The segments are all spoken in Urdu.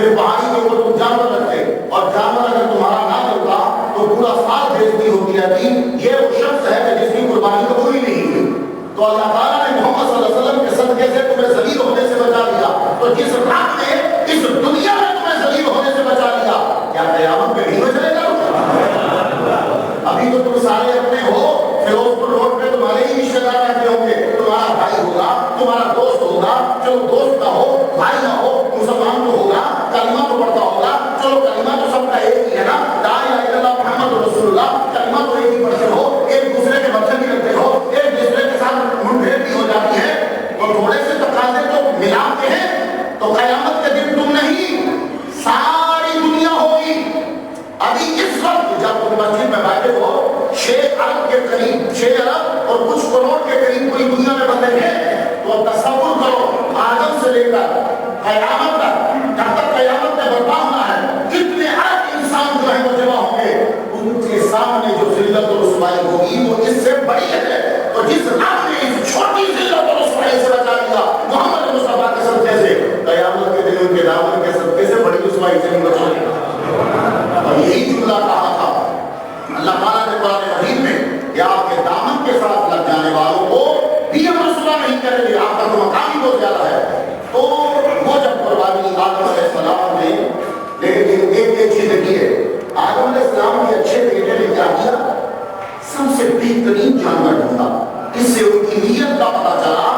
پھر جیسے پہاڑی کے اوپر تم جانور رکھتے اور جانور اگر تمہارا نہ ہوتا تو پورا سال بےزتی ہوتی رہتی. یہ وہ شخص ہے کہ جس کی قربانی قبول ہی نہیں ہوئی. تو اللہ تعالیٰ نے محمد صلی اللہ علیہ وسلم کے صدقے سے تمہیں ذلیل ہونے سے بچا لیا. تو جس رب نے اس دنیا میں تمہیں ذلیل ہونے سے بچا لیا, کیا قیامت میں نہیں بچے گا؟ ابھی تو تم سارے اپنے ہو, فیروز پور روڈ پہ تمہارے ہی رشتے دار رہتے ہوں گے, تمہارا بھائی ہوگا, تمہارا دوست ہوگا, چلو دوست نہ ہو, بھائی نہ ہو, مسلمان تو ہوگا, کلمہ تو پڑھتا ہوگا, چلو کلمہ تو سب کا ایک ہی ہے نا, لا الہ الا اللہ محمد رسول اللہ, کلمہ تو ایک ہی پڑھتے ہو, ایک دوسرے کے بچے بھی رکھتے ہو, ایک دوسرے کے ساتھ منڈھیر بھی ہو جاتی ہے, اور تھوڑے سے تقاضے تو ملاتے ہیں. تو قیامت کے دن تم نہیں, ساری دنیا ہوگی. ابھی اس وقت جب تم مسجد میں بیٹھے ہو, 6 ارب کے قریب, 6 ارب اور کچھ کروڑ کے قریب کوئی دنیا میں بندے ہیں. تو تصور کرو, آدم سے لے کر قیامت تک, جب تک قیامت میں برپا ہونا ہے, کتنے ارب انسان جو ہیں وہ جمع ہوں گے. ان کے سامنے جو ذلت و رسوائی ہوگی وہ اس سے بڑی ہے. تو جس رب نے اس چھوٹی ذلت و رسوائی سے بچا لیا محمد مصطفیٰ کے صدقے سے, قیامت کے دن ان کے دامن کے صدقے سے بڑی رسوائی سے نہیں بچا لیا. اور یہی جملہ کہا تھا اللہ تعالیٰ نے قرآن مجید میں کہ آپ کے دامن کے ساتھ لگ جانے والوں کو بھی ہم رسوا نہیں کریں گے, آپ کا تو مقام ہی بہت زیادہ ہے. تو وہ جب قربانی آدم علیہ السلام نے, لیکن ایک چیز کی ہے, آدم علیہ السلام کے اچھے بیٹے نے کیا کیا, سب سے بہترین جانور ڈھونڈا. اس سے ان کی نیت کا پتا چلا.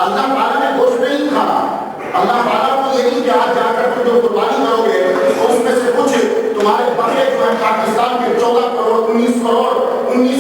اللہ تعالیٰ نے گوشت نہیں کھانا, اللہ تعالیٰ کو یہی کہ آج جا کر تم جو قربانی کرو گے اس میں سے کچھ تمہارے بکرے جو ہیں پاکستان کے 14 کروڑ 19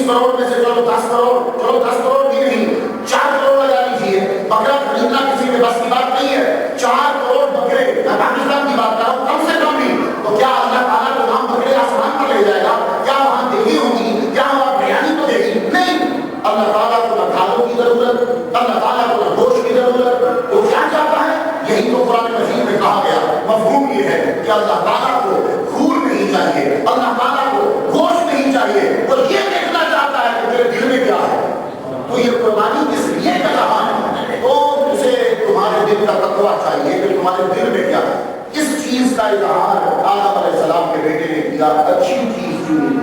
کروڑ میں سے چلو 10 کروڑ بھی نہیں, 4 کروڑ لگا لیجیے. بکرا خریدنا کسی کے بس کی بات نہیں ہے. 4 کروڑ بکرے, میں پاکستان کی بات کر رہا ہوں, کم سے کم بھی. تو کیا اللہ تعالیٰ کو وہاں بکرے آسمان پر لے جائے گا؟ کیا وہاں دیگی ہوگی؟ کیا وہاں بریانی تو دے گی؟ نہیں. اللہ تعالیٰ کو نہ کھالوں کی ضرورت, اللہ تعالیٰ کو نہ گوشت کی ضرورت. وہ کیا چاہتا ہے؟ یہی تو قرآن مجید میں کہا گیا. مفہوم یہ ہے کہ اللہ تعالیٰ کو خون نہیں چاہیے, اللہ تعالیٰ کو گوشت نہیں چاہیے, وہ یہ دیکھنا چاہتا ہے کہ تیرے دل میں کیا ہے. تو یہ قربانی کس لیے کر رہا ہے؟ تو اسے تمہارے دل کا تقویٰ چاہیے کہ تمہارے دل میں کیا ہے. اس چیز کا اظہار آدم علیہ السلام کے بیٹے نے کیا. اچھی چیز چنی,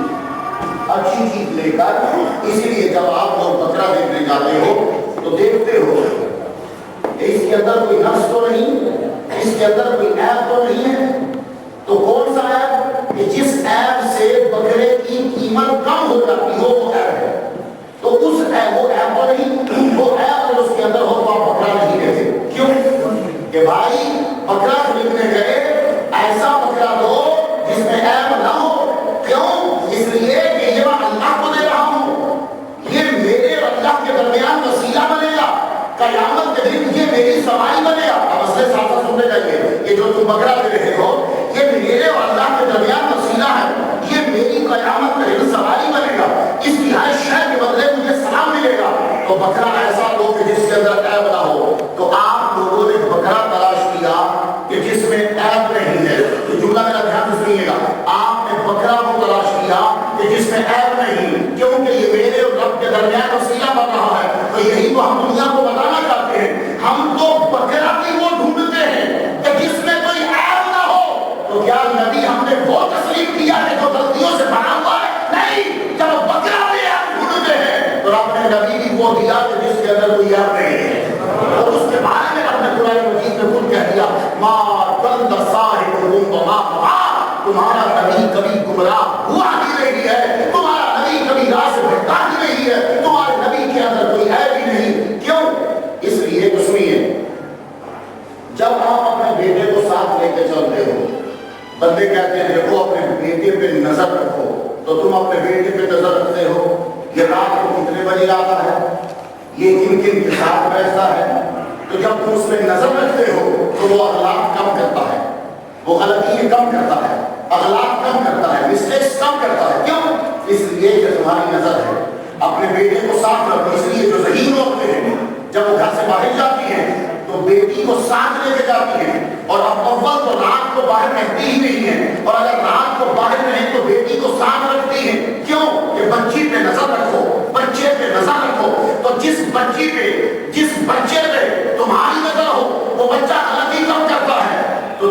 اچھی چیز لے کر. اسی لیے جب آپ لوگ بکرا دیکھنے جاتے ہو تو دیکھتے ہو اس کے اندر کوئی نقص تو نہیں, اس کے اندر کوئی عیب تو نہیں ہے. تو کون سا عیب؟ کہ جس عیب سے بکرے کی قیمت کم ہو جاتی ہو وہ عیب ہے. تو اس عیب, وہ عیب تو نہیں, وہ عیب اگر اس کے اندر ہو تو آپ بکرا نہیں کہتے. کیوں؟ کہ بھائی بکرا خریدنے گئے, ایسا بکرا دو جس میں عیب نہ ہو. کیوں؟ اس لیے کہ یہ میں اللہ کو دے رہا ہوں, یہ میرے اور اللہ کے درمیان وسیلہ بنے گا. قیامت کے دن یہ میری سمائی بنے گا. اب مسئلے ساتھ سننے چاہیے, یہ جو تم بکرا دے رہے ہو یہ میرے اور اللہ کے درمیان وسیلہ ہے, یہ میری قیامت کے دن سمائی بنے گا. اس نہایت شے کے بدلے مجھے سلام ملے گا. تو بکرا ایسا دو کہ جس کے اندر عیب نہ ہو. تو آپ لوگوں نے بکرا تلاش کیا کہ جس میں عیب نہیں ہے. تو جملہ میرا دھیان سے سنیے گا, آپ نے بکرا کو تلاش کیا کہ جس میں عیب نہیں, کیونکہ یہ میرے اور رب کے درمیان وسیلہ بن رہا ہے. تو یہی تو ہم دنیا کو بتانا چاہتے ہیں. ہم تو بکرا بھی وہ ڈھونڈتے ہیں کہ جس میں کوئی عیب نہ ہو. تو کیا نبی ہم نے وہ تسلیم کیا ہے جو غلطیوں سے بھرا ہوا ہے؟ نہیں. جب بکرا بھی عیب ڈھونڈتے ہیں تو رب نے نبی بھی وہ دیا کہ جس کے اندر کوئی عیب نہیں ہے. اور اس کے بارے میں رب نے قرآن مجید میں خود کہہ دیا, ما ضل صاحبکم وما غویٰ. تمہارا نبی کبھی گمراہ ہوا ہی نہیں ہے, تمہارا نبی کبھی راہ سے بھٹکا ہی نہیں ہے, تمہارے نبی کے اندر کوئی عیب ہی نہیں. کیوں؟ اس لیے تو سنیے, جب آپ اپنے بیٹے کو ساتھ لے کے چلتے ہو, بندے کہتے ہیں دیکھو اپنے بیٹے پہ نظر رکھو, تو تم اپنے بیٹے پہ نظر رکھتے ہو. یہ رات کو کتنے بجے آتا ہے, یہ کن کن کے ساتھ بیٹھتا ہے. تو جب تم اس پہ نظر رکھتے ہو تو وہ اخلاق کم کرتا ہے, وہ غلطی کم کرتا ہے, اخلاق کم کرتا ہے, مسٹیکس کم کرتا ہے. کیوں؟ اس لیے کہ تمہاری نظر ہے. اپنے بیٹے کو ساتھ رکھو. اس لیے جو ذہین ہوتے ہیں جب وہ گھر سے باہر جاتی ہیں تو بیٹی کو ساتھ لے کے جاتی ہیں, اور اب اول تو رات کو باہر رہتی ہی نہیں ہے, اور اگر رات کو باہر رہیں تو بیٹی کو ساتھ رکھتی ہیں. کیوں؟ کہ بچی پہ نظر رکھو, بچے پہ نظر رکھو. تو جس بچی پہ, جس بچے پہ تمہاری نظر ہو وہ بچہ غلطی کم کرتا ہے. تو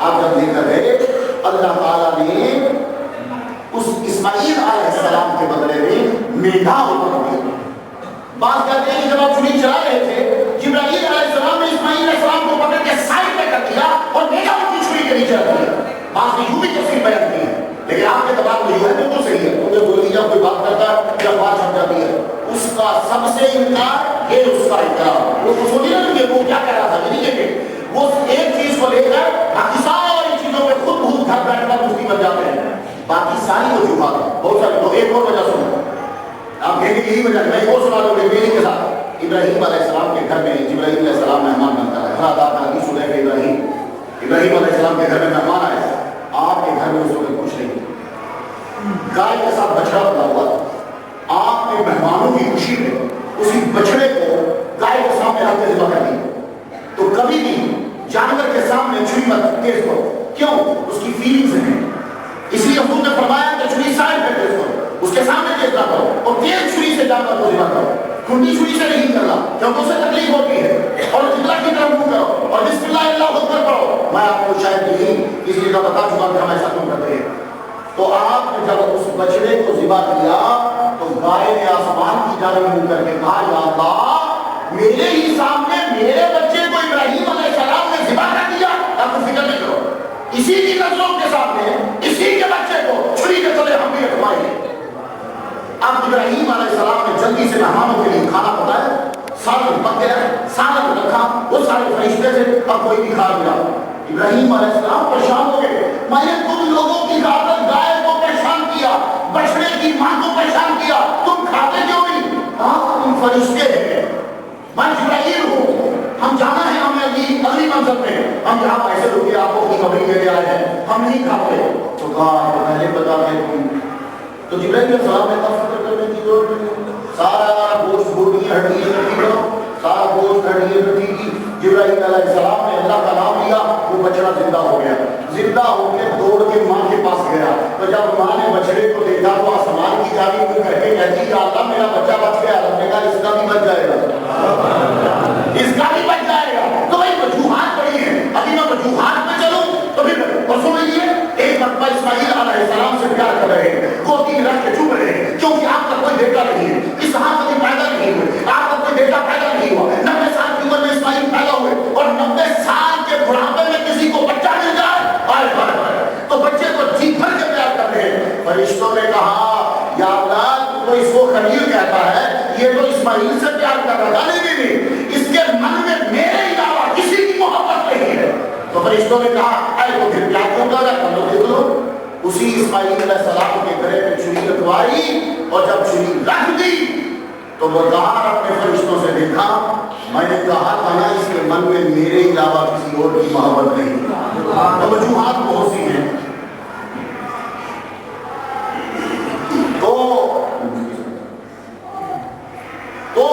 آپ جب لے کر گئے اللہ تعالیٰ نے اس اسماعیل علیہ السلام کے بدلے میں میڈھا اتر دیا. بات کہتے ہیں کہ جب آپ چھری چلا رہے تھے جبرائیل علیہ السلام نے اسماعیل علیہ السلام کو پکڑ کے سائڈ پہ کر دیا اور میڈھا ان کی چھری کے نیچے رکھ دیا. بات نے یوں بھی تفسیر بیان کی ہے لیکن آپ کے دماغ میں یوں ہے بالکل صحیح ہے. کیونکہ بولی جب کوئی بات کرتا ہے جب بات چھپ جاتی ہے اس کا سب سے انکار یہ اس کا انکار. وہ سوچی نا کہ وہ کیا کہہ رہا تھا کہ وہ ایک چیز کو لے کر باقی ساری چیزوں پہ خود بہت گھر بیٹھ کر مفتی بن جاتے ہیں. باقی ساری وجوہات بہت سارے لوگ. ایک اور وجہ سنو آپ کہیں گے یہی وجہ میں ایک اور سنا دوں گی کے ساتھ. ابراہیم علیہ السلام کے گھر میں جبرائیل علیہ السلام مہمان بنتا ہے. حضرت آپ حدیث سنے کہ ابراہیم علیہ السلام کے گھر میں مہمان آئے. آپ کے گھر میں اس وقت کچھ نہیں, گائے کے ساتھ بچڑا بنا ہوا. آپ نے مہمانوں کی خوشی میں اسی بچڑے کو گائے کے سامنے رکھ کے ذبح کر دیا. تو کبھی بھی جانور کے سامنے چھری مت تیز کرو. کیوں؟ اس کی فیلنگز ہیں. اس لیے حضور نے فرمایا کہ چھری سائڈ پہ تیز کرو, اس کے سامنے تیز نہ کرو اور تیز چھری سے جانور کو ذبح کرو. کھنڈی چھری سے نہیں کرنا کیونکہ اسے تکلیف ہوتی ہے. اور قبلہ کی طرف منہ کرو اور بسم اللہ اللہ اکبر پڑھو. میں آپ کو شاید یہی اس لیے کا بتا چکا کہ ہم ایسا کیوں کرتے ہیں. تو آپ نے جب اس بچڑے کو ذبح کیا تو گائے نے آسمان کی جانب منہ کر کے کہا یا اللہ میرے ہی سامنے میرے بچے کو ابراہیم علیہ السلام نے ذبح کر دیا. آپ کو فکر نہیں کرو, اسی کی نظروں کے سامنے اسی کے بچے کو چھری کے تلے ہم بھی رکھوائیں گے. اب ابراہیم علیہ السلام نے جلدی سے مہمانوں کے لیے کھانا پکایا. سالن پک گیا, سالن رکھا, وہ سارے فرشتے تھے, اب کوئی بھی کھا لیا. ابراہیم علیہ السلام پریشان ہو گئے. میں نے تم لوگوں کی عادت گائے کو پریشان کیا, بچڑے کی ماں کو پریشان کیا, تم کھاتے کیوں نہیں؟ ہاں تم فرشتے ہیں, میں جبرائیل ہوں, ہم جانا ہے ہمیں اگلی منزل میں, ہم جہاں پیسے روکے آپ کو اپنی کمری کے لیے آئے ہیں, ہم نہیں کھاتے. تو کہا تو پہلے بتا دیں تم. تو جبرائیل علیہ السلام نے کہا فکر کرنے کی ضرورت نہیں, سارا گوشت بوٹیاں ہڈیاں کٹی کرو, سارا گوشت ہڈیاں کٹی کی. جبرائیل علیہ السلام نے اللہ کا نام لیا, وہ بچڑا زندہ ہو گیا. زندہ ہو کے دوڑ کے ماں کے پاس گیا. تو جب ماں نے بچڑے کو دیکھا تو آسمان کی جانب منہ کر کے کہتی یا اللہ میرا بچہ بچ گیا. اللہ نے کہا اس کا بھی بچ جائے گا, اس کا بھی بچ جائے گا. تو بھائی وجوہات بڑی ہیں, ابھی میں وجوہات میں چلوں تو پھر سن لیجیے. ایک مرتبہ اسماعیل علیہ السلام سے پیار کر رہے ہیں, گودی رکھ کے چپ رہے ہیں کیونکہ آپ کا کوئی بیٹا نہیں ہے, اسحاق ابھی پیدا نہیں ہوئے, آپ کا کوئی بیٹا پیدا نہیں ہوا. 90 سال کی عمر میں اسماعیل پیدا ہوئے اور 90 سال کے بڑھاپے میں کسی کو بچہ مل جائے تو بچے کو جی بھر کے پیار کر رہے ہیں. فرشتوں نے کہا یا اللہ تو اس کو خلیل کہتا ہے, یہ تو اسماعیل سے پیار کر رہا تھا. نہیں, اس کے من میں میرے علاوہ کسی کی محبت نہیں ہے. تو فرشتوں نے کہا اے تو پھر پیار کیوں کر رہا ہے, دیکھ لو. اسی اسماعیل علیہ السلام کے گلے پہ چھری رکھوائی اور جب چھری رکھ دی تو وہ کہا اپنے فرشتوں سے دیکھا میں نے کہا تھا نا اس کے من میں میرے علاوہ کسی اور کی محبت نہیں. وجوہات بہت سی ہیں. تو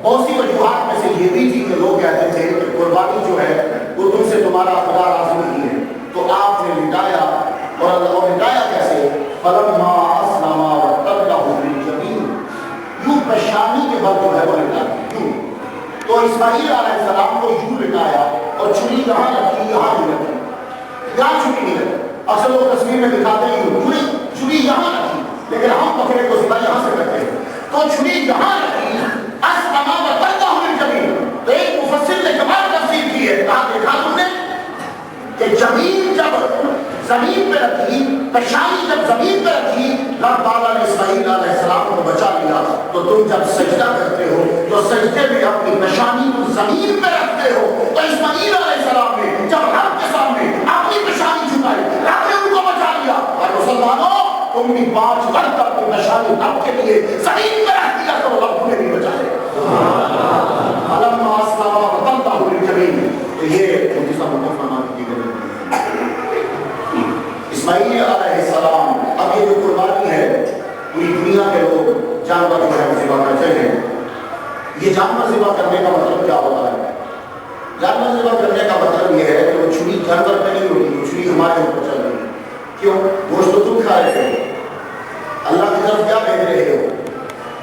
بہت سی وجوہات میں سے یہ بھی تھی کہ لوگ کہتے تھے کہ قربانی جو ہے وہ تم سے تمہارا خدا راضی نہیں ہے. تو آپ نے لٹایا اور اللہ لٹایا کیسے؟ فلما اسلم وتلہ للجبین, یوں پریشانی کے بعد جو ہے وہ لٹا یوں. تو اسماعیل علیہ السلام کو یوں لٹایا اور چھری یہاں رکھی, یہاں نہیں رکھی, یہاں چھری نہیں رکھی. اصل وہ تصویر میں دکھاتے ہیں چھری یہاں رکھی, لیکن ہم پکڑے کو سیدھا یہاں سے کرتے ہیں. تو چھری یہاں رکھی, اسلم وتلہ للجبین. تو ایک مفسر نے کمال تفسیر کی ہے, کہا دیکھا تم نے کہ جبین جب زمین پہ رکھی, پیشانی جب زمین پہ رکھی, اللہ تعالیٰ نے اسماعیل علیہ السلام کو بچا لیا. تو تم جب سجدہ کرتے ہو تو سجدے میں اپنی پیشانی تم زمین پہ رکھتے ہو. تو اسماعیل علیہ السلام نے جب رب کے سامنے اپنی پیشانی جھکائی, رب نے ان کو بچا لیا. اور مسلمانوں تم بھی 5 وقت اپنی پیشانی رب کے لیے زمین پہ رکھ دیا کرو, رب تمہیں بھی بچائے. فلما اسلم وتلہ للجبین. تو یہ مفتی صاحب متفق کی گئی اسماعیل علیہ السلام. اب یہ جو قربانی ہے پوری دنیا کے لوگ جانور جو ہے ذبح کرتے ہیں. یہ جانور ذبح کرنے کا مطلب کیا ہوتا ہے؟ جانور ذبح کرنے کا مطلب یہ ہے کہ وہ چھری جانور پہ نہیں ہوتی, وہ چھری ہمارے اوپر چل رہی ہے. کیوں؟ گوشت تو تم کھا رہے ہو, اللہ کی طرف کیا بھیج رہے ہو.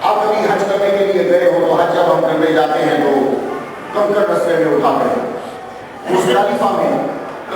آپ کبھی حج کرنے کے لیے گئے ہو تو حج جب ہم کرنے جاتے ہیں تو کنکر رستے میں اٹھاتے ہیں. مزدلفہ میں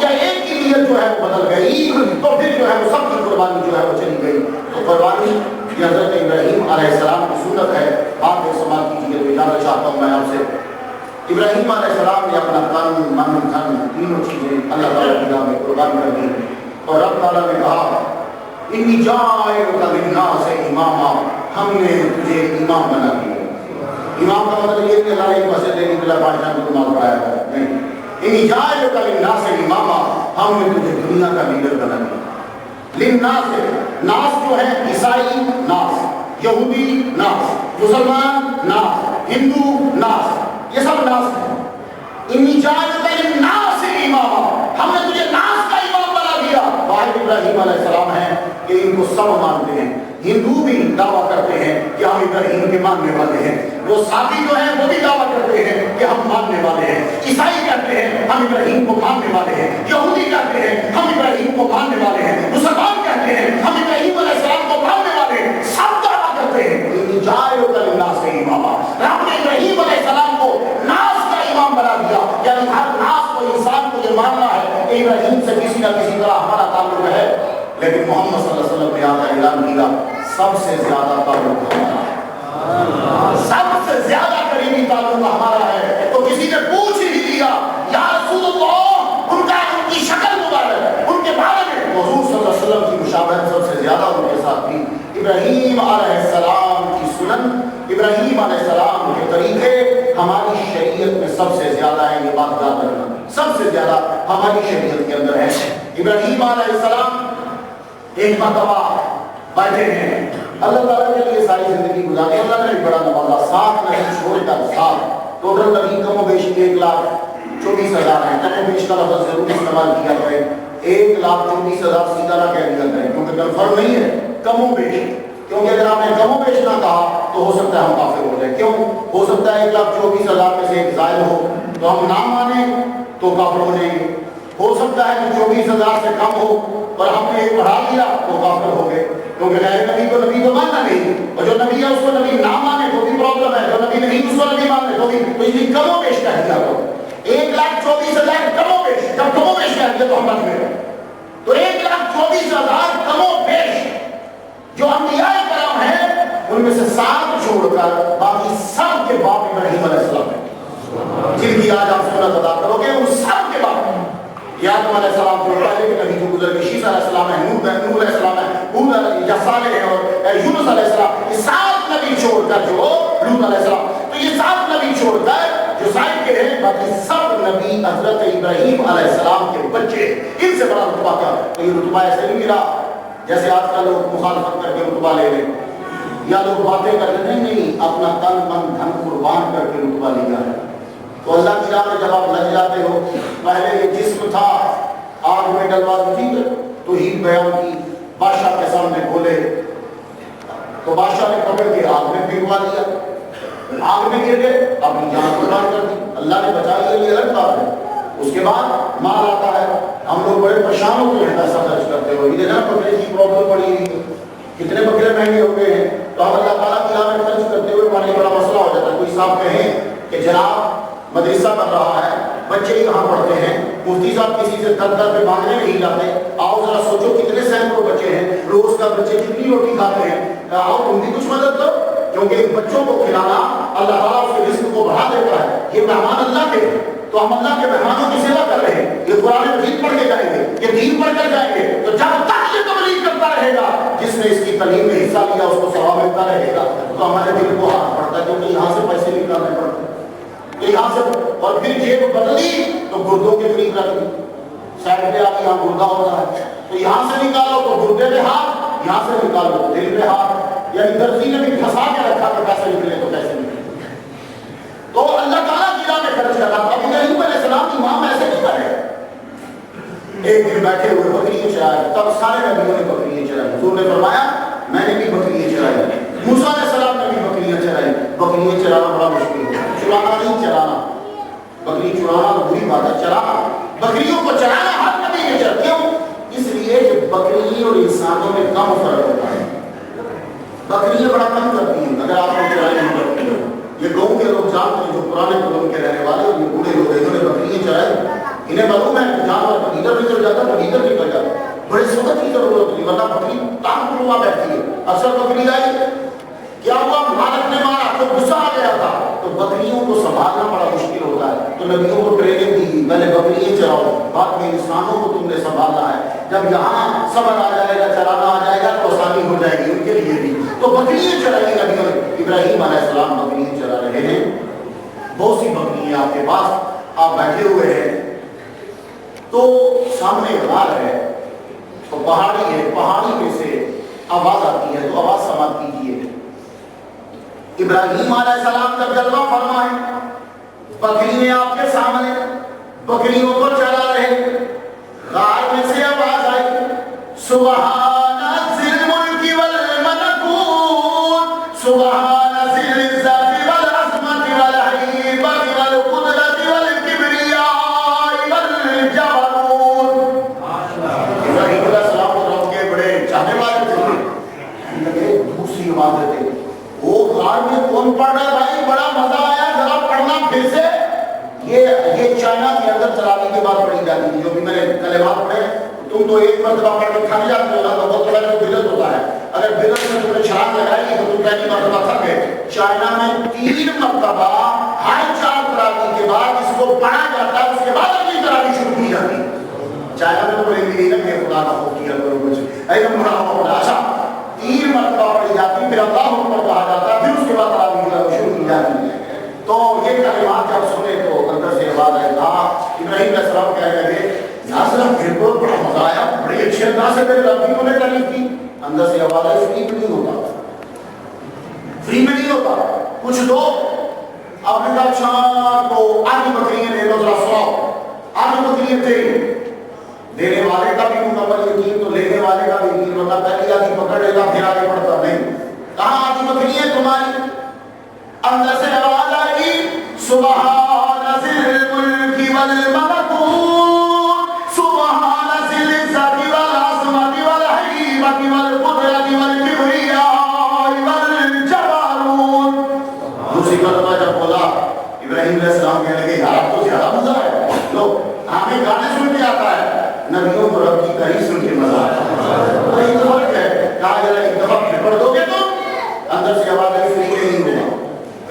یا ایک کی نیت جو ہے وہ بدل گئی تو پھر جو ہے وہ سب کی قربانی جو ہے وہ چلی گئی. تو قربانی یہ حضرت ابراہیم علیہ السلام کی سنت ہے. بات میں سماعت کیجیے تو جاننا چاہتا ہوں میں آپ سے. ابراہیم علیہ السلام نے اپنا تن من دھن تینوں چیزیں اللہ تعالیٰ کی راہ میں قربان کر دی اور رب تعالیٰ نے کہا انی جاعلک للناس اماما, ہم نے تجھے امام بنا دیا. امام کا مطلب یہ کہ اللہ نے ایک مسجد دینے کے لیے بادشاہ کو نماز پڑھایا ہے نہیں. انی جاعلک للناس اماما, ہم نے تجھے دنیا کا لیڈر بنا دیا. للناس, ناس جو ہے عیسائی ناس, یہودی ناس, مسلمان ناس, ہندو ناس, یہ سب ناس ہے. انی جاعلک للناس اماما, ہم نے تجھے ناس کا امام بنا دیا. واحد ابراہیم علیہ السلام ہیں کہ ان کو سب مانتے ہیں. ہندو بھی دعویٰ کرتے ہیں کہ ہم ابراہیم کے ماننے والے ہیں. وہ صافی جو ہیں وہ بھی دعویٰ کرتے ہیں کہ ہم ماننے والے ہیں. عیسائی کہتے ہیں ہم ابراہیم کو ماننے والے ہیں. یہودی کہتے ہیں ہم ابراہیم کو ماننے والے ہیں. مسلمان کہتے ہیں ہم ابراہیم علیہ السلام کو ماننے والے ہیں. سب دعویٰ کرتے ہیں جاعلک للناس اماما, رب نے ابراہیم علیہ السلام کو ناس کا امام بنا دیا. یعنی ہر ناس کو, انسان کو یہ ماننا ہے کہ ابراہیم سے کسی نہ کسی طرح ہمارا تعلق ہے. لیکن محمد صلی اللہ علیہ وسلم نے آقا اعلان کیا سب سے زیادہ تعلق ہمارا ہے, سب سے زیادہ قریبی تعلق ہمارا ہے. تو کسی نے پوچھ ہی لیا یا رسول اللہ ان کی شکل مبارک, ان کے بارے میں حضور صلی اللہ علیہ وسلم کی مشابہت سب سے زیادہ ان کے ساتھ تھی. ابراہیم علیہ السلام کی سنن, ابراہیم علیہ السلام کے طریقے ہماری شریعت میں سب سے زیادہ ہے. یہ بات یاد رکھنا, سب سے زیادہ ہماری شریعت کے اندر ہے. ابراہیم علیہ السلام ایک مرتبہ بیٹھے ہیں, اللہ تعالیٰ کے لیے ساری زندگی گزاری. اللہ نے بڑا نوازا, 7 نبی چھوڑ کر 7 ٹوٹل نبی کم و بیش 1,24,000 ہیں. کم و بیش کا لفظ ضرور استعمال کیا جائے. 1,24,000 سیدھا نہ کہہ دیا جائے کیونکہ کنفرم نہیں ہے. کم و بیش, کیونکہ اگر آپ نے کم و بیش نہ کہا تو ہو سکتا ہے ہم کافر ہو جائیں. کیوں ہو سکتا ہے 1,24,000 میں سے ایک زائد ہو تو ہم نہ مانیں تو کافر ہو جائیں گے. ہو سکتا ہے کہ 24,000 سے کم ہو اور ہم نے ایک بڑھا دیا تو کافر ہو گئے. کیونکہ غیر نبی کو نبی تو ماننا نہیں, اور جو نبی ہے اس کو نبی نہ مانے تو بھی پرابلم ہے, جو نبی نہیں اس کو نبی ماننے تو بھی. تو اس لیے کم و بیش کہہ دیا تو 1,24,000 کم و بیش, جب کم و بیش کہہ دیا تو ہم بچ گئے. تو 1,24,000 کم و بیش جو انبیاء کرام ہیں ان میں سے 7 چھوڑ کر باقی سب کے باپ ابراہیم علیہ السلام ہیں جن کی آج آپ سنت ادا کرو گے. ان سب کے باپ آدم علیہ السلام جو پہلے کے نبی جو گزر گئے, شیس علیہ السلام ہے, نوح علیہ السلام ہے, ہود یا صالح ہے اور یونس علیہ السلام, یہ 7 نبی چھوڑ کر جو لوط علیہ السلام, تو یہ 7 نبی چھوڑ کر جو سائد کے ہیں باقی سب نبی حضرت ابراہیم علیہ السلام کے بچے. ان سے بڑا رتبہ کیا, تو یہ رتبہ ایسے نہیں ملا جیسے آج کل لوگ مخالفت کر کے رتبہ لے لیں یا لوگ باتیں کر لیں. نہیں, اپنا تن من دھن قربان کر کے رتبہ لیا ہے. تو اللہ کی راہ میں جب آپ لگ جاتے ہو, پہلے یہ جسم تھا آگ میں ڈلوا دی تو ہی بیان کی, بادشاہ کے سامنے بولے تو بادشاہ نے پکڑ کے آگ میں پھینکوا دیا, آگ میں گر گئے, اپنی جان قربان کر دی. اللہ نے بچا لیا, یہ الگ بات ہے. اس کے بعد مال آتا ہے, ہم لوگ بڑے پریشان ہوتے ہیں پیسہ خرچ کرتے ہوئے. یہ جہاں بکرے کی پرابلم پڑی ہوئی, کتنے بکرے مہنگے ہو گئے ہیں, تو ہم اللہ تعالیٰ کی راہ میں خرچ کرتے ہوئے ہمارے بڑا مسئلہ ہو جاتا ہے. کوئی صاحب کہیں کہ جناب مدرسہ بن رہا ہے, بچے کہاں پڑھتے ہیں, مفتی صاحب کسی سے در در پہ مانگنے نہیں جاتے, آؤ ذرا سوچو کتنے سینکڑوں بچے ہیں, روز کا بچے کتنی روٹی کھاتے ہیں, آؤ تم بھی کچھ مدد دو. کیونکہ بچوں کو کھلانا اللہ تعالیٰ اس کے رزق کو بڑھا دیتا ہے. یہ مہمان اللہ کے, تو ہم اللہ کے مہمانوں کی سیوا کر رہے ہیں. یہ قرآن مجید پڑھ کے جائیں گے, یہ دین پڑھ کر جائیں گے, تو جب تک یہ تبلیغ کرتا رہے گا, جس نے اس کی تعلیم میں حصہ لیا اس کو ثواب ملتا رہے گا. تو ہمارے دل کو ہاتھ پڑتا ہے کیونکہ یہاں سے پیسے نکالنے پڑتے ہیں, یہاں سے, اور پھر جیب بدلی تو گردوں کے قریب رکھ دی, سائڈ پہ آپ یہاں گردہ ہوتا ہے تو یہاں سے نکالو تو گردے پہ ہاتھ, یہاں سے نکالو تو دل پہ ہاتھ. یعنی درزی نے بھی پھنسا کے رکھا کہ پیسے نکلے تو کیسے نکلے. تو اللہ تعالیٰ کی راہ میں خرچ کرنا. اب ابراہیم علیہ السلام کی ماں ایسے نہیں بنے. ایک دن بیٹھے ہوئے بکریاں چرائے, تب سارے نبیوں نے بکریاں چرائی. حضور نے فرمایا میں نے بھی بکریاں چرائی. موسیٰ علیہ السلام نے بھی بکریاں چرائی. بکریاں چرانا بڑا مشکل ہے, چرانا نہیں چرانا. بکری چرانا تو بری بات ہے, چرانا, بکریوں کو چرانا ہر نبی نے چرایا. کیوں؟ اس لیے کہ بکری اور انسانوں میں کم فرق ہوتا ہے. بکریاں بڑا کم کرتی ہیں اگر آپ کو چرائی نہیں کرتی. یہ گاؤں کے لوگ جانتے ہیں جو پرانے قوم کے رہنے والے, یہ بوڑھے لوگ انہوں نے بکریاں چرائی انہیں معلوم ہے کہ جانور ادھر بھی چل جاتا ہے ادھر بھی چل جاتا ہے، بڑے سخت کی ضرورت ہوتی ہے، ورنہ بکری تانگ کروا بیٹھتی ہے. اکثر بکری آئی کیا ہوا مالک نے مارا تو غصہ آ گیا تھا، تو بکریوں کو سنبھالنا بڑا مشکل ہوتا ہے، تو نبیوں کو ٹریننگ دی پہلے بکریاں چلاؤ بعد میں انسانوں کو تم نے سنبھالنا ہے. جب یہاں صبر آ جائے گا چلانا آ جائے گا تو آسانی ہو جائے گی ان کے لیے بھی. تو بکریاں چلائی نبیوں نے. ابراہیم علیہ السلام بکریاں چلا رہے ہیں، بہت سی بکریاں آپ کے پاس، آپ بیٹھے ہوئے ہیں تو سامنے غار ہے تو پہاڑی ہے، پہاڑی میں سے آواز آتی ہے تو آواز سماعت کیجیے. ابراہیم علیہ السلام جب جلوہ فرمائے، بکریاں آپ کے سامنے، بکریوں کو چلا رہے، غار میں سے آواز آئی سبحان ذی الملک والملکوت سبحان ذی العزت والعظمت والہیبت والقدرت والکبریاء والجبروت. ابراہیم علیہ السلام کو رب کے بڑے چاہنے والے تھے، لگے دوسری آواز دیتے وہ غار میں کون پڑھ رہا ہے بھائی، بڑا مزہ آیا ذرا پڑھنا پھر سے. یہ چائنا کے اندر چلانے کے بعد پڑھی جاتی ہے، جو بھی میں نے کلمات پڑھے تم تو ایک مرتبہ پڑھ کے تھک جاتے ہو نا تو بہت بڑا بدعت ہوتا ہے. اگر بدعت میں تم نے چھلانگ لگائی تو تم پہلی مرتبہ تھک گئے. چائنا میں 3 مرتبہ ہر 4 تراویح کے بعد اس کو پڑھا جاتا ہے، اس کے بعد اگلی تراویح شروع کی جاتی ہے. چائنا میں تو پڑھیں گے نہیں کہ خدا کا خوف کیا کرو کچھ ایسا بڑا ہوگا. اچھا 3 مرتبہ پڑھی جاتی، پھر اللہ اکبر کہا جاتا ہے، پھر اس کے بعد تراویح شروع کی جاتی ہے. تو یہ کلمات جب سنے تو اندر سے آواز آئی تھا. ابراہیم علیہ السلام کہنے لگے یا صرف پھر کو بڑا مزہ آیا، بڑی اچھی انداز سے میرے رب کی نے تعریف کی. اندر سے آواز آئی فری میں نہیں ہوتا، فری میں نہیں ہوتا، کچھ دو. آپ نے کہا اچھا تو آدھی بکریاں لے لو ذرا سناؤ. آدھی بکریاں تھے، دینے والے کا بھی مکمل یقین تو لینے والے کا بھی یقین ہوتا. پہلی آدھی پکڑ لیتا پھر آگے بڑھتا نہیں. کہاں آدھی بکریاں تمہاری؟ اندر سے آواز آئی سبحان ذی الملک والملکوت سبحان ذی العزت والعظمت والہیبت والقدرت والکبریاء والجبروت. دوسری مرتبہ جب بولا ابراہیم علیہ السلام کہنے لگے یار اب تو زیادہ مزہ ہے. لو ہمیں گانے سن کے آتا ہے، نبیوں کو رب کی تعریف سن کے مزہ آتا ہے. یہ فرق ہے. کہا ذرا ایک دفعہ پھر پڑھ دو گے تو اندر سے آواز آئی فری نہیں ہوگا.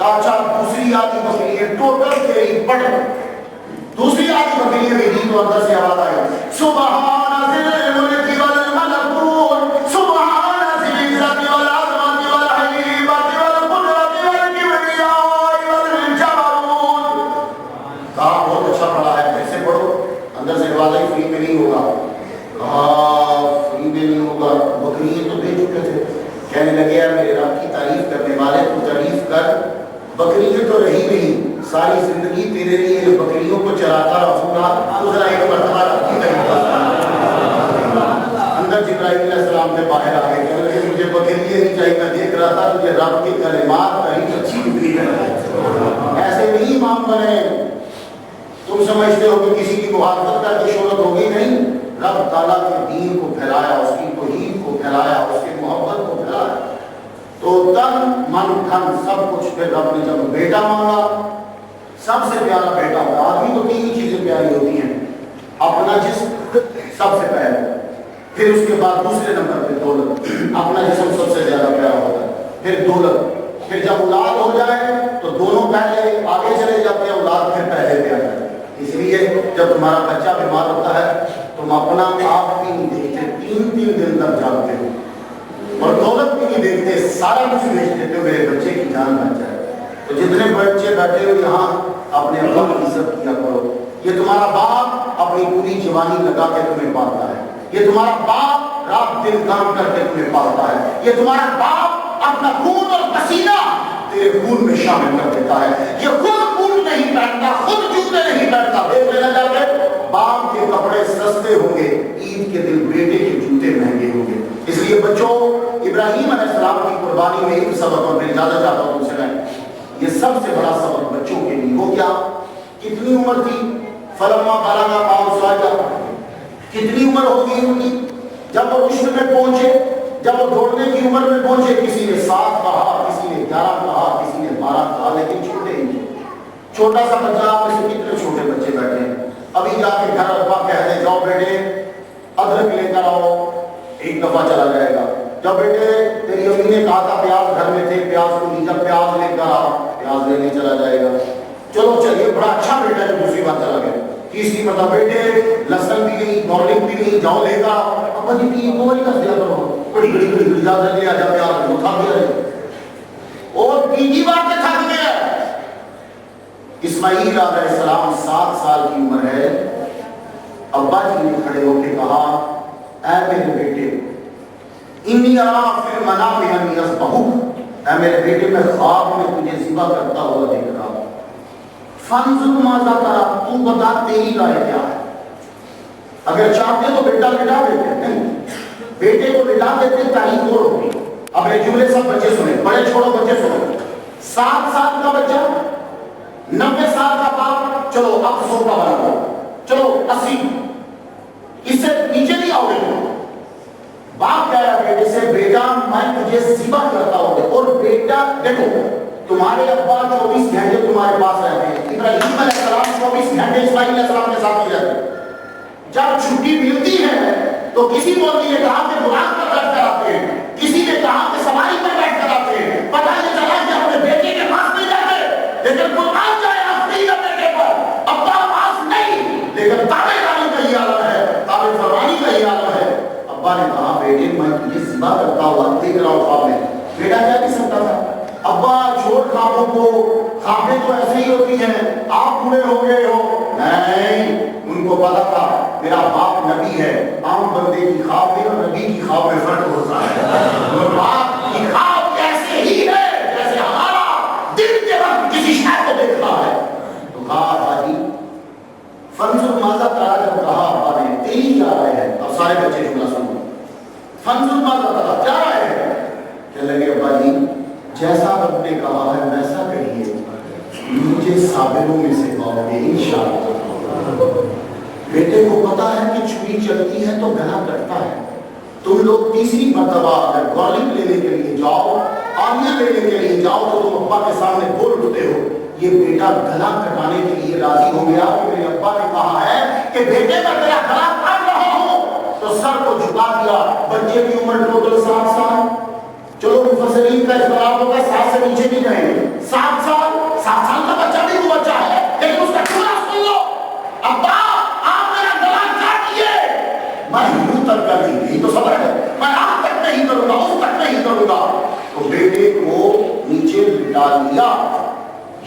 اچھا دوسری آدھی بکریاں ٹوٹل تیری پڑھ، دوسری آدھی بکریاں بھی دی تو اندر سے آواز آئی سبحان ذی الملک والملکوت سبحان ذی العزت والعظمت والہیبت والقدرت والکبریاء والجبروت. کہا بہت اچھا پڑھا ہے، پھر سے پڑھو. اندر سے آواز آئی فری میں نہیں ہوگا. کہا فری میں نہیں ہوگا، بکریاں تو دے چکے تھے. کہنے لگے یار میرے رب کی تعریف کرنے والے تو تعریف کر، بکریاں تو رہی نہیں، ساری زندگی تیرے لیے بکریوں کو چلاتا رہوں گا، تو ذرا ایک مرتبہ رب کی تعریف کر. اندر جبرائیل علیہ السلام سے باہر آ گئے، کہنے لگے مجھے بکریاں نہیں چاہیے، میں دیکھ رہا تھا تجھے رب کے کلمات تعریف اچھی اتری ہے. ایسے نہیں امام بنے تم سمجھتے ہو کہ کسی کی محافظت کر کے شہرت ہوگی. نہیں، رب تعالیٰ کے دین کو پھیلایا، اس کی توحید کو پھیلایا، اس کی محبت کو پھیلایا. تو تن من دھن سب کچھ. پھر رب نے جب بیٹا مانگا، سب سے پیارا بیٹا ہوتا. آدمی کو 3 چیزیں پیاری ہوتی ہیں، اپنا جسم سب سے پہلے، پھر اس کے بعد دوسرے نمبر پہ دولت. اپنا جسم سب سے زیادہ پیارا ہوتا ہے، پھر دولت، پھر جب اولاد ہو جائے تو دونوں پہلے آگے چلے جاتے ہیں، اولاد پھر پہلے پہ آ جاتے ہیں. اس لیے جب تمہارا بچہ بیمار ہوتا ہے تم اپنا آپ بھی نہیں دیکھتے، 3 دن تک جاگتے ہو، اور دولت بھی نہیں دیکھتے، سارا کچھ بیچ دیتے ہو میرے بچے کی جان بچ جائے. تو جتنے بچے بیٹھے ہو یہاں اپنے ابا کی عزت کیا کرو. یہ تمہارا باپ اپنی پوری جوانی لگا کے تمہیں پالتا ہے، یہ تمہارا باپ رات دن کام کر کے تمہیں پالتا ہے، یہ تمہارا باپ اپنا خون اور پسینہ تیرے خون میں شامل کر دیتا ہے. یہ خود خون نہیں پہنتا، خود جوتے نہیں پہنتا. دیکھ لینا جا کے باپ کے کپڑے سستے ہوں گے، عید کے دن بیٹے کے جوتے مہنگے ہوں گے. اس لیے بچوں ابراہیم علیہ السلام کی قربانی میں ایک سبق اور میں زیادہ چاہتا ہوں تم سے میں، یہ سب سے بڑا سبق بچوں کے لیے. وہ کیا؟ کتنی عمر تھی؟ فلما بلغ معه السعي، کتنی عمر ہوگی ان کی جب وہ رشد میں پہنچے، جب وہ دوڑنے کی عمر میں پہنچے؟ کسی نے 7 کہا، کسی نے 11 کہا، کسی نے 12 کہا، لیکن چھوٹے ہی. چھوٹا سا بچہ، آپ میں سے کتنے چھوٹے بچے بیٹھے ہیں؟ ابھی جا کے گھر ابا کہہ دے جاؤ بیٹے ادرک لے کر آؤ، ایک دفعہ چلا جائے گا. جب بیٹے تیری امی نے کہا تھا پیاز گھر میں تھے پیاز کو لیجا پیاز لے کر آ، پیاز لینے چلا جائے گا. چلو چلیے بڑا اچھا بیٹا جو دوسری بار چلا گیا. تیسری مرتبہ بیٹے لہسن بھی نہیں گارلک بھی نہیں جاؤ لے کر آؤ. ابا جی کی دو باری کس دیا کرو بڑی بڑی بڑی بڑی زیادہ لے آ جا پیاز وہ تھک گیا ہے. اور تیسری بار پہ تھک گیا. اسماعیل علیہ السلام 7 سال کی عمر ہے. ابا جی نے کھڑے ہو کے کہا اے میرے بیٹے انی ارا فی المنام انی اذبحک، اے میرے بیٹے میں خواب میں تجھے ذبح کرتا ہوا دیکھ رہا ہوں. فانظر ماذا ترى، تو بتا تیری رائے کیا ہے. اگر چاہتے تو بیٹا لٹا دیتے، نہیں بیٹے کو لٹا دیتے تاریخ اور ہوگی. اب یہ جملے سب بچے سنیں، بڑے چھوڑو بچے سنیں. 7 سال کا بچہ 90 سال کا باپ، چلو اب 100 کا بنا دو، چلو 80، اس سے نیچے نہیں آؤ گے. باپ کہہ رہا بیٹے سے بیٹا میں تجھے ذبح کرتا ہوں. اور بیٹا دیکھو تمہارے ابا 24 گھنٹے تمہارے پاس رہتے ہیں. ابراہیم علیہ السلام 24 گھنٹے اسماعیل علیہ السلام کے ساتھ نہیں رہتے. جب چھٹی ملتی ہے تو کسی مولوی نے کہا کہ بلاد پر بیٹھ کر آتے ہیں، کسی نے کہا کہ سواری پر بیٹھ کر آتے ہیں. پتہ یہ چلا کہ اپنے بیٹے کے پاس نہیں جاتے، لیکن قرآن جائے اپنی بیٹے پر ابا پاس نہیں، لیکن تابع داری کا یہ عالم ہے، تابع فرمانی کا یہ عالم ہے. ابا نے کہا بیٹے میں تجھے ذبح کرتا ہوا دیکھ رہا ہوں خواب میں. بیٹا کیا نہیں سکتا تھا. ابا چھوڑ خوابوں کو، خوابیں تو ایسے ہی ہوتی ہیں، آپ پورے ہو گئے ہو. نہیں، ان کو پتا تھا میرا باپ نبی ہے. عام بندے کی خواب میں اور نبی کی خواب میں فرق ہوتا ہے. اور باپ کی خواب ایسے ہی ہے جیسے ہمارا دن کے وقت کسی شہر کو دیکھنا ہے. تو کہا حاجی فنظر ماذا ترى، جب کہا ابا نے تیری کیا رائے ہے. اب سارے بچے جملہ سنو. فنظر ماذا ترى، کیا رائے ہے. کہنے لگے ابا جی جیسا رب نے کہا ہے ویسا کریے، مجھے صابروں میں سے پاؤ گے انشاءاللہ. بیٹے کو پتا ہے کہ چھری چلتی ہے تو گلا کٹتا ہے. تم لوگ تیسری مرتبہ اگر گارلک لینے کے لیے جاؤ، آنیا لینے کے لیے جاؤ تو تم ابا کے سامنے بول اٹھتے ہو. یہ بیٹا گلا کٹانے کے لیے راضی ہو گیا کہ میرے ابا نے کہا ہے کہ بیٹے میں تیرا گلا کاٹ رہا ہوں. تو سر کو جھکا دیا. بچے کی عمر ٹوٹل 7 سال. چلو مفسرین کا اختلاف ہوگا 7 سے نیچے نہیں جائیں گے. 7 سال کا بچہ بھی وہ بچہ ہے، لیکن اس کا جملہ سن لو. ابا آپ میرا گلا کاٹیے. میں یوں تک کر دی، یہی تو صبر ہے. میں آپ تک نہیں کروں گا، اس تک نہیں کروں گا. تو بیٹے کو نیچے لٹا لیا.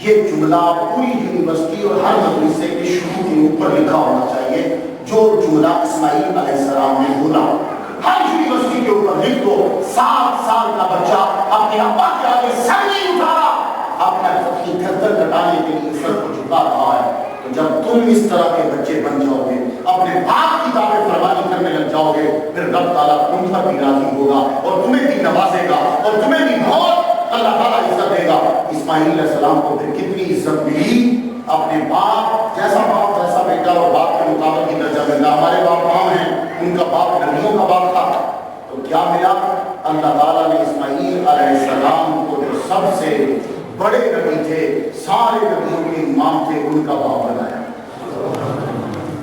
یہ جملہ پوری یونیورسٹی اور ہر مدرسے کے شروع کے اوپر لکھا ہونا چاہیے. جو جملہ اسماعیل علیہ السلام نے بولا ہر یونیورسٹی کے اوپر لکھ دو. 7 سال کا بچہ اپنے ابا کے آگے سر نہیں اٹھا رہا، اپنا گردن کٹانے کے لیے سر کو جھکا رہا ہے. تو جب تم اس طرح کے بچے بن جاؤ گے، اپنے باپ کی تابع فرمانی کرنے لگ جاؤ گے، پھر رب تعالیٰ تم پر بھی راضی ہوگا اور تمہیں بھی نوازے گا اور تمہیں بھی بہت اللہ تعالیٰ عزت دے گا. اسماعیل علیہ السلام کو پھر کتنی عزت ملی. اپنے باپ جیسا باپ ویسا بیٹا، اور باپ کے مطابق ہی درجہ ملنا. ہمارے باپ عام ہیں، ان کا باپ نبیوں کا باپ تھا. تو کیا ملا؟ اللہ تعالیٰ نے اسماعیل علیہ السلام کو جو سب سے بڑے نبی تھے، سارے نبیوں کے امام تھے، ان کا باپ بنایا.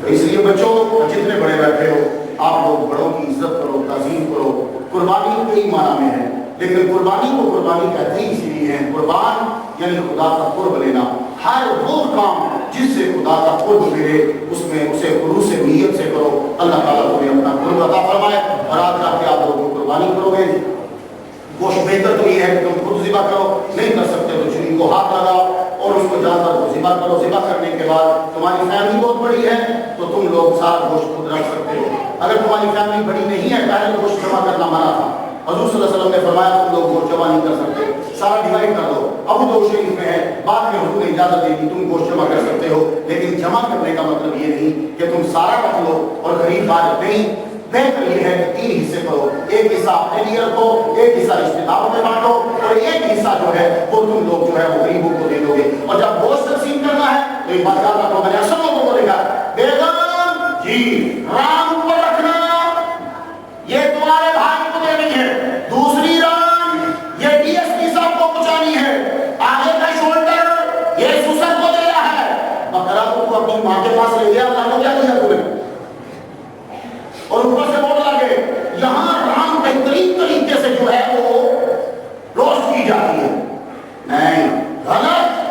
تو اس لیے بچوں جتنے بڑے بیٹھے ہو آپ لوگ بڑوں کی عزت کرو، تعظیم کرو. قربانی کئی معنی میں ہے، لیکن قربانی کو قربانی کہتے ہی اسی لیے ہیں. قربان یعنی خدا کا قرب لینا. ہر وہ کام جس سے خدا کا قرب ملے اس میں اسے خلوص نیت سے کرو. اللہ تعالیٰ تمہیں اپنا قرب عطا فرمائے. اور آج جا کے آپ لوگ قربانی کرو گے. گوشت بہتر تو یہ ہے کہ تم خود ذبح کرو، نہیں کر سکتے تو چھری کو ہاتھ لگاؤ اور اس کو جانور کو ذبح کرو. ذبح کرنے کے بعد تمہاری فیملی بہت بڑی ہے تو تم لوگ سارا گوشت خود رکھ سکتے ہو. اگر تمہاری فیملی بڑی نہیں ہے، پہلے گوشت جمع کرنا منع تھا. حضور صلی اللہ علیہ وسلم نے فرمایا تم لوگ گوشت جمع نہیں کر سکتے، سارا ڈیوائڈ کر دو. ابو داؤد شریف میں ہے، بعد میں حضور نے اجازت دی کہ تم گوشت جمع کر سکتے ہو، لیکن جمع کرنے کا مطلب یہ نہیں کہ تم سارا رکھ لو اور غریب خارج نہیں. بہتر یہ ہے کہ 3 حصے کرو. ایک حصہ اپنے لیے رکھو، ایک حصہ رشتے داروں میں بانٹو، اور ایک حصہ جو ہے وہ تم لوگ جو ہے وہ غریبوں کو دے دو گے. اور جب گوشت تقسیم کرنا ہے تو یہ بات یاد رکھو، میں نے اکثر لوگوں کو دیکھا بیگم جی رام کو رکھنا، یہ تمہارے بھائی کو دینی ہے. دوسری رام یہ ڈی ایس پی صاحب کو پہنچانی ہے. آگے کا شولڈر یہ سسر کو دینا ہے. بکرا تو اپنی ماں کے پاس لے گیا، اللہ کو اور اوپر سے بورڈ لگے یہاں رام بہترین طریقے سے جو ہے وہ روسٹ کی جاتی ہے. نہیں، غلط.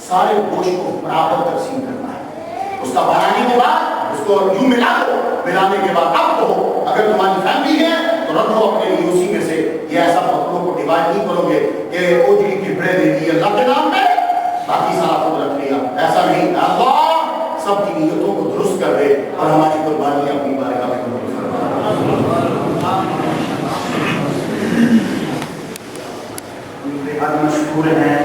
سارے گوشت کو برابر تقسیم کرنا ہے. اس کا بنانے کے بعد اس کو یوں ملا دو، ملانے کے بعد اب تو اگر تمہاری فیملی ہے تو رکھو اپنے لیے اسی میں سے. یہ ایسا بکروں کو ڈیوائڈ نہیں کرو گے کہ اوجری کی بریڈ دے دی اللہ کے نام پہ باقی سارا خود رکھ لیا. ایسا نہیں. اللہ سب کی نیتوں کو درست کر دے اور ہماری قربانیاں اپنی بارگاہ میں قبول فرما. بے حد مشکور ہیں